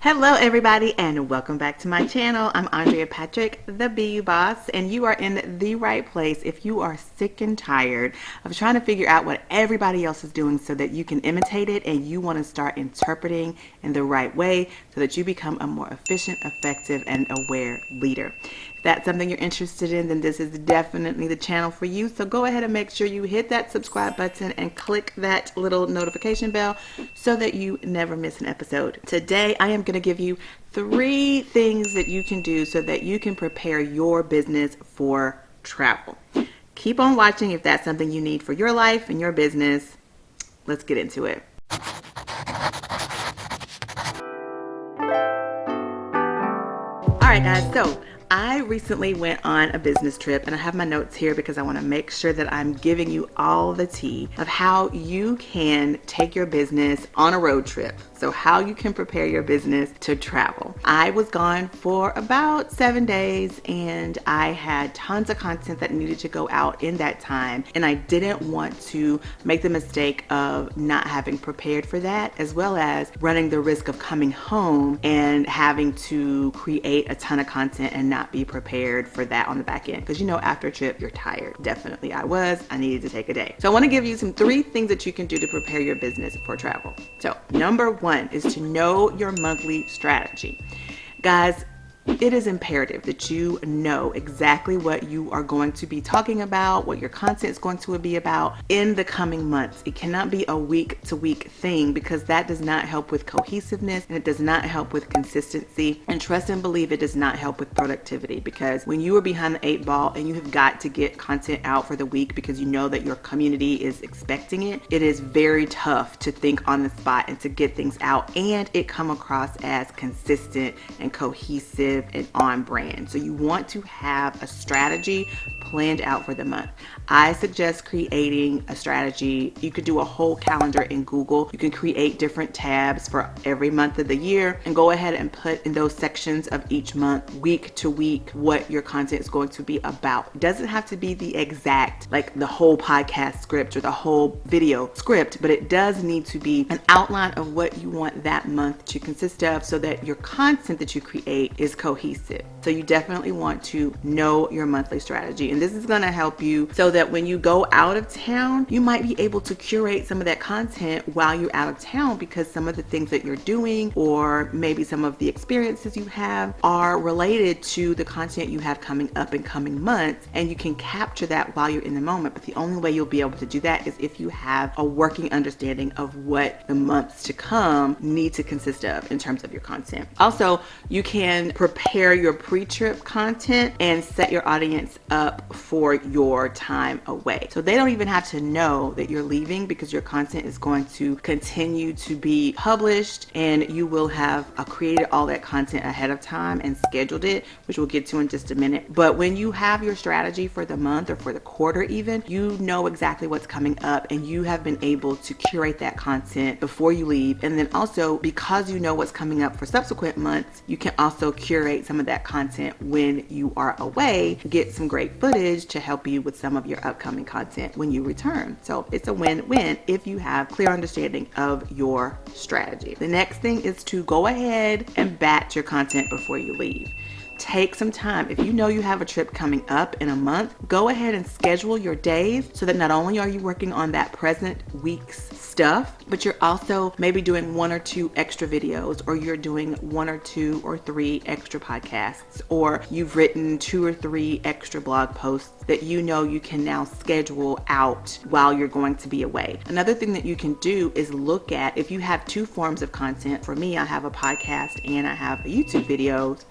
Hello everybody and welcome back to my channel. I'm Andrea Patrick, the BU Boss, and you are in the right place if you are sick and tired of trying to figure out what everybody else is doing so that you can imitate it, and you want to start interpreting in the right way so that you become a more efficient, effective, and aware leader. If that's something you're interested in, then this is definitely the channel for you. So go ahead and make sure you hit that subscribe button and click that little notification bell so that you never miss an episode. Today, I am going to give you 3 things that you can do so that you can prepare your business for travel. Keep on watching if that's something you need for your life and your business. Let's get into it. All right, guys, so I recently went on a business trip, and I have my notes here because I want to make sure that I'm giving you all the tea of how you can take your business on a road trip. So how you can prepare your business to travel. I was gone for about 7 days, and I had tons of content that needed to go out in that time, and I didn't want to make the mistake of not having prepared for that, as well as running the risk of coming home and having to create a ton of content and not be prepared for that on the back end. Because after a trip, you're tired. Definitely I was. I needed to take a day. So I want to give you 3 things that you can do to prepare your business for travel. So number 1 is to know your monthly strategy. Guys, it is imperative that you know exactly what you are going to be talking about, what your content is going to be about in the coming months. It cannot be a week-to-week thing, because that does not help with cohesiveness, and it does not help with consistency. And trust and believe, it does not help with productivity, because when you are behind the 8 ball and you have got to get content out for the week because you know that your community is expecting it, it is very tough to think on the spot and to get things out and it come across as consistent and cohesive and on brand. So you want to have a strategy planned out for the month. I suggest creating a strategy. You could do a whole calendar in Google. You can create different tabs for every month of the year and go ahead and put in those sections of each month, week to week, what your content is going to be about. It doesn't have to be the exact, like the whole podcast script or the whole video script, but it does need to be an outline of what you want that month to consist of so that your content that you create is cohesive. So you definitely want to know your monthly strategy. And this is going to help you so that when you go out of town, you might be able to curate some of that content while you're out of town, because some of the things that you're doing or maybe some of the experiences you have are related to the content you have coming up in coming months, and you can capture that while you're in the moment. But the only way you'll be able to do that is if you have a working understanding of what the months to come need to consist of in terms of your content. Also, you can prepare your pre-trip content and set your audience up for your time away. So they don't even have to know that you're leaving, because your content is going to continue to be published, and you will have created all that content ahead of time and scheduled it, which we'll get to in just a minute. But when you have your strategy for the month or for the quarter even, you know exactly what's coming up, and you have been able to curate that content before you leave. And then also, because you know what's coming up for subsequent months, you can also curate some of that content when you are away, get some great footage to help you with some of your upcoming content when you return. So it's a win-win if you have clear understanding of your strategy. The next thing is to go ahead and batch your content before you leave. Take some time. If you know you have a trip coming up in a month, go ahead and schedule your days so that not only are you working on that present week's stuff, but you're also maybe doing 1 or 2 extra videos, or you're doing 1 or 2 or 3 extra podcasts, or you've written 2 or 3 extra blog posts that you know you can now schedule out while you're going to be away. Another thing that you can do is look at, if you have 2 forms of content. For me, I have a podcast and I have YouTube videos.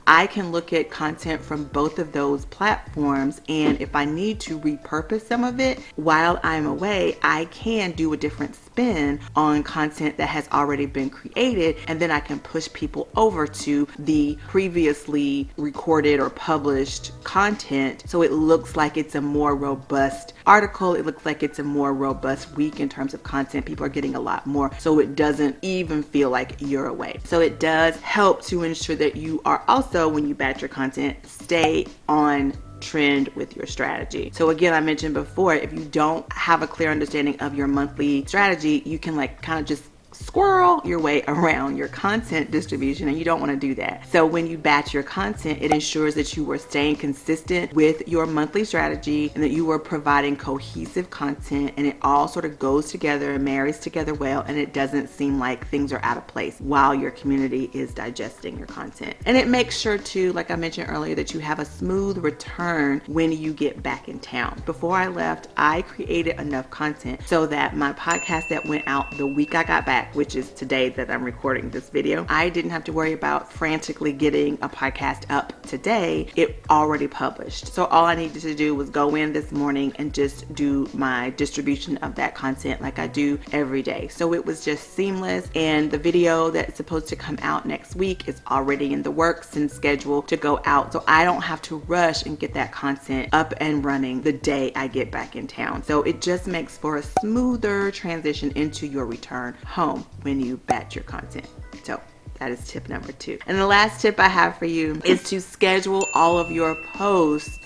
I can look at content from both of those platforms, and if I need to repurpose some of it while I'm away, I can do a different spin on content that has already been created, and then I can push people over to the previously recorded or published content, so it looks like it's a more robust article. It looks like it's a more robust week in terms of content. People are getting a lot more, so it doesn't even feel like you're away. So it does help to ensure that you are also, when you batch your content, stay on trend with your strategy. So again, I mentioned before, if you don't have a clear understanding of your monthly strategy, you can kind of just squirrel your way around your content distribution, and you don't want to do that. So when you batch your content, it ensures that you are staying consistent with your monthly strategy and that you are providing cohesive content, and it all sort of goes together and marries together well, and it doesn't seem like things are out of place while your community is digesting your content. And it makes sure too, like I mentioned earlier, that you have a smooth return when you get back in town. Before I left, I created enough content so that my podcast that went out the week I got back, which is today that I'm recording this video, I didn't have to worry about frantically getting a podcast up today. It already published. So all I needed to do was go in this morning and just do my distribution of that content like I do every day. So it was just seamless, and the video that's supposed to come out next week is already in the works and scheduled to go out. So I don't have to rush and get that content up and running the day I get back in town. So it just makes for a smoother transition into your return home when you batch your content. So that is tip number 2. And the last tip I have for you is to schedule all of your posts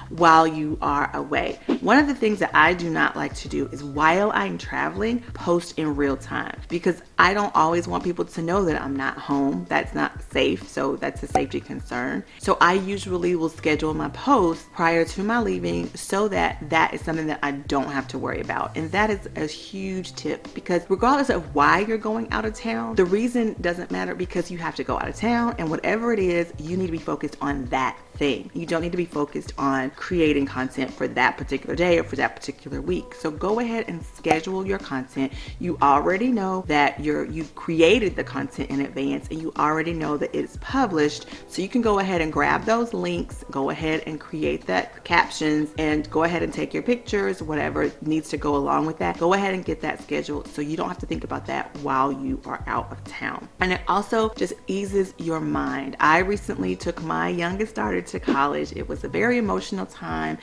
while you are away. One of the things that I do not like to do is, while I'm traveling, post in real time, because I don't always want people to know that I'm not home. That's not safe, so that's a safety concern. So I usually will schedule my posts prior to my leaving so that that is something that I don't have to worry about. And that is a huge tip, because regardless of why you're going out of town, the reason doesn't matter, because you have to go out of town, and whatever it is, you need to be focused on that thing. You don't need to be focused on creating content for that particular day or for that particular week. So go ahead and schedule your content. You already know that you've created the content in advance, and you already know that it's published. So you can go ahead and grab those links, go ahead and create that captions, and go ahead and take your pictures, whatever needs to go along with that. Go ahead and get that scheduled so you don't have to think about that while you are out of town. And it also just eases your mind. I recently took my youngest daughter to college. It was a very emotional time.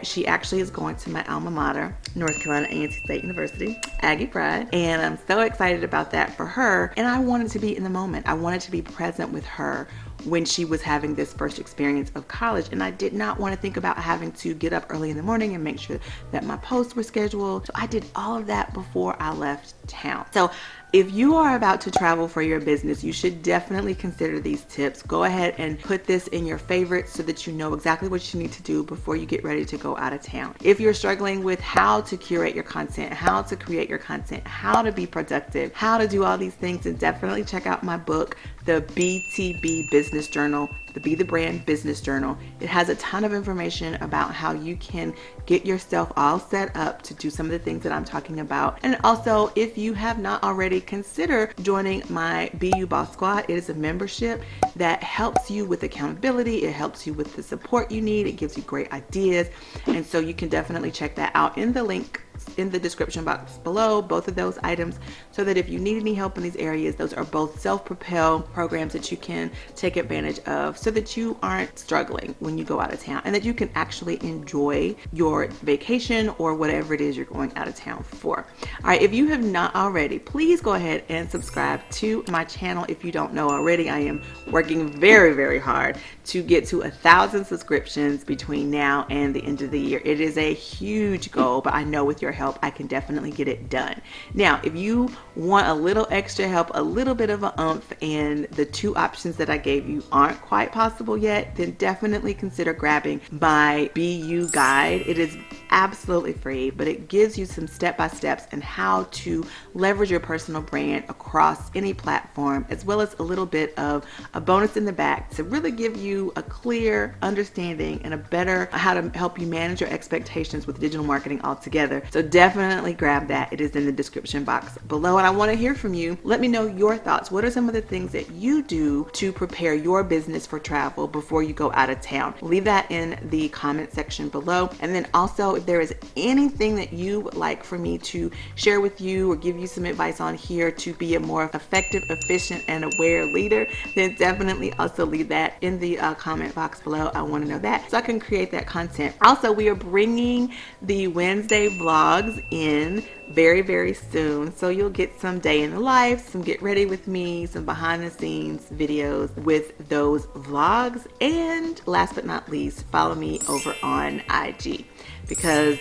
She actually is going to my alma mater, North Carolina A&T State University, Aggie Pride, and I'm so excited about that for her. And I wanted to be in the moment. I wanted to be present with her when she was having this first experience of college, and I did not want to think about having to get up early in the morning and make sure that my posts were scheduled. So I did all of that before I left town. So if you are about to travel for your business, you should definitely consider these tips. Go ahead and put this in your favorites so that you know exactly what you need to do before you get ready to go out of town. If you're struggling with how to curate your content, how to create your content, how to be productive, how to do all these things, then definitely check out my book, the BTB Business Journal, the Be the Brand Business Journal. It has a ton of information about how you can get yourself all set up to do some of the things that I'm talking about. And also, if you have not already, consider joining my BU Boss Squad. It is a membership that helps you with accountability. It helps you with the support you need. It gives you great ideas. And so you can definitely check that out in the link in the description box below, both of those items, so that if you need any help in these areas, those are both self-propelled programs that you can take advantage of so that you aren't struggling when you go out of town, and that you can actually enjoy your vacation or whatever it is you're going out of town for. All right, if you have not already, please go ahead and subscribe to my channel. If you don't know already, I am working very, very hard to get to 1,000 subscriptions between now and the end of the year. It is a huge goal, but I know with your help, I can definitely get it done. Now, if you want a little extra help, a little bit of a oomph, and the 2 options that I gave you aren't quite possible yet, then definitely consider grabbing my BU guide. It is absolutely free, but it gives you some step-by-steps and how to leverage your personal brand across any platform, as well as a little bit of a bonus in the back to really give you a clear understanding and a better how to help you manage your expectations with digital marketing altogether. So definitely grab that. It is in the description box below, and I want to hear from you. Let me know your thoughts. What are some of the things that you do to prepare your business for travel before you go out of town? Leave that in the comment section below. And then also, if there is anything that you would like for me to share with you or give you some advice on here to be a more effective, efficient, and aware leader, then definitely also leave that in the comment box below. I want to know that so I can create that content. Also, we are bringing the Wednesday vlogs in very, very soon. So you'll get some day in the life, some get ready with me, some behind the scenes videos with those vlogs. And last but not least, follow me over on IG, because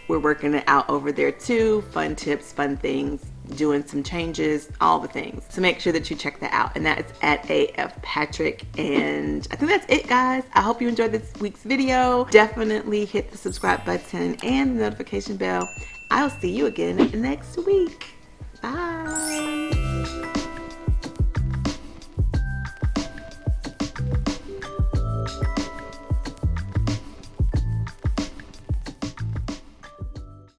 we're working it out over there too. Fun tips, fun things, doing some changes, all the things. So make sure that you check that out. And that is at AF Patrick. And I think that's it, guys. I hope you enjoyed this week's video. Definitely hit the subscribe button and the notification bell. I'll see you again next week.